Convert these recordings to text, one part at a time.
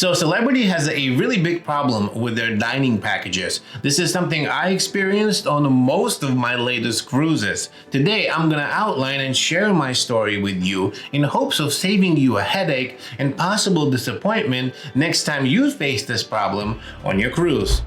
So Celebrity has a really big problem with their dining packages. This is something I experienced on most of my latest cruises. Today, I'm gonna outline and share my story with you in hopes of saving you a headache and possible disappointment next time you face this problem on your cruise.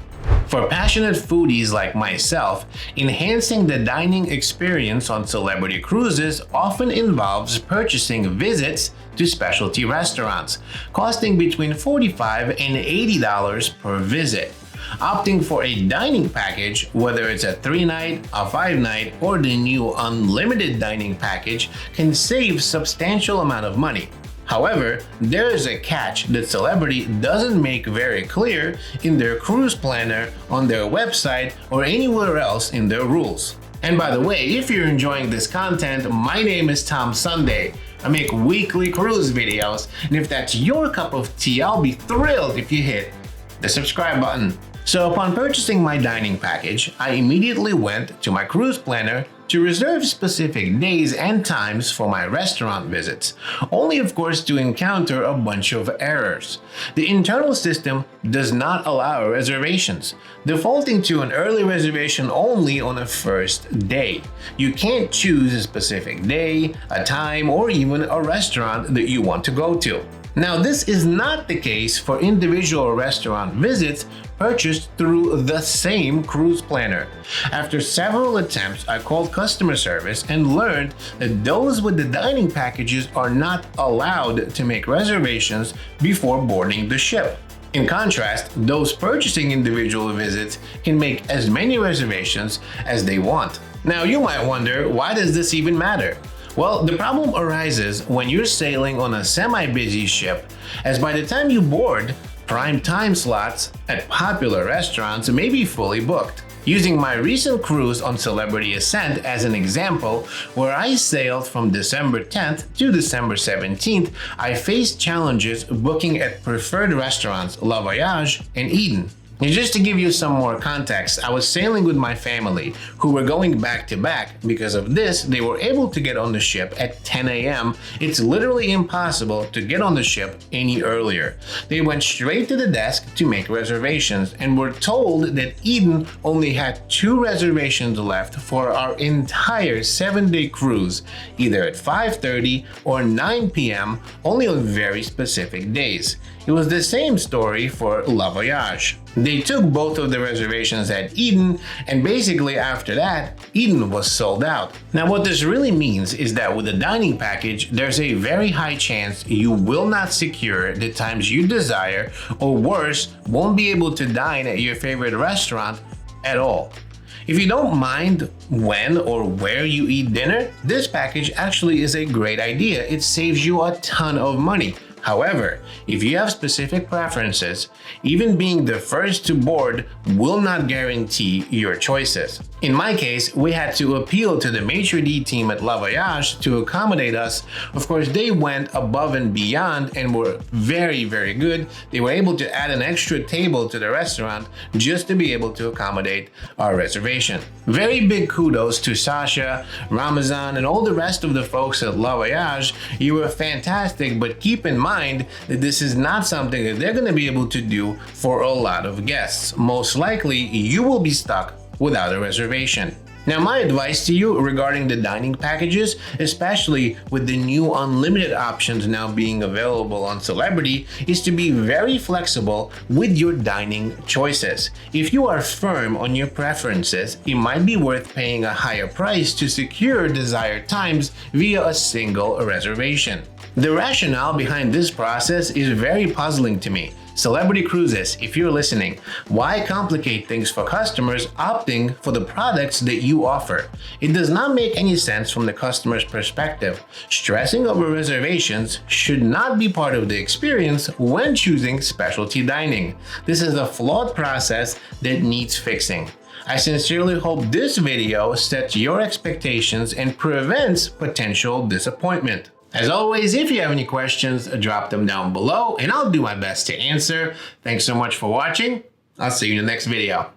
For passionate foodies like myself, enhancing the dining experience on Celebrity cruises often involves purchasing visits to specialty restaurants, costing between $45 and $80 per visit. Opting for a dining package, whether it's a 3-night, a 5-night, or the new unlimited dining package, can save substantial amount of money. However, there is a catch that Celebrity doesn't make very clear in their cruise planner, on their website, or anywhere else in their rules. And by the way, if you're enjoying this content, my name is Tom Sunday. I make weekly cruise videos, and if that's your cup of tea, I'll be thrilled if you hit the subscribe button. So upon purchasing my dining package, I immediately went to my cruise planner to reserve specific days and times for my restaurant visits, only of course to encounter a bunch of errors. The internal system does not allow reservations, defaulting to an early reservation only on the first day. You can't choose a specific day, a time, or even a restaurant that you want to go to. Now, this is not the case for individual restaurant visits purchased through the same cruise planner. After several attempts, I called customer service and learned that those with the dining packages are not allowed to make reservations before boarding the ship. In contrast, those purchasing individual visits can make as many reservations as they want. Now, you might wonder, why does this even matter? Well, the problem arises when you're sailing on a semi-busy ship, as by the time you board, prime time slots at popular restaurants may be fully booked. Using my recent cruise on Celebrity Ascent as an example, where I sailed from December 10th to December 17th, I faced challenges booking at preferred restaurants La Voyage and Eden. And just to give you some more context, I was sailing with my family who were going back to back. Because of this, they were able to get on the ship at 10 a.m. It's literally impossible to get on the ship any earlier. They went straight to the desk to make reservations and were told that Eden only had 2 reservations left for our entire 7-day cruise, either at 5:30 or 9 p.m. only on very specific days. It was the same story for La Voyage. They took both of the reservations at Eden, and basically after that, Eden was sold out. Now, what this really means is that with a dining package, there's a very high chance you will not secure the times you desire, or worse, won't be able to dine at your favorite restaurant at all. If you don't mind when or where you eat dinner, this package actually is a great idea. It saves you a ton of money. However, if you have specific preferences, even being the first to board will not guarantee your choices. In my case, we had to appeal to the maitre d' team at La Voyage to accommodate us. Of course, they went above and beyond and were very, very good. They were able to add an extra table to the restaurant just to be able to accommodate our reservation. Very big kudos to Sasha, Ramazan, and all the rest of the folks at La Voyage. You were fantastic, but keep in mind that this is not something that they're going to be able to do for a lot of guests. Most likely, you will be stuck without a reservation. Now, my advice to you regarding the dining packages, especially with the new unlimited options now being available on Celebrity, is to be very flexible with your dining choices. If you are firm on your preferences, it might be worth paying a higher price to secure desired times via a single reservation. The rationale behind this process is very puzzling to me. Celebrity Cruises, if you're listening, why complicate things for customers opting for the products that you offer? It does not make any sense from the customer's perspective. Stressing over reservations should not be part of the experience when choosing specialty dining. This is a flawed process that needs fixing. I sincerely hope this video sets your expectations and prevents potential disappointment. As always, if you have any questions, drop them down below and I'll do my best to answer. Thanks so much for watching. I'll see you in the next video.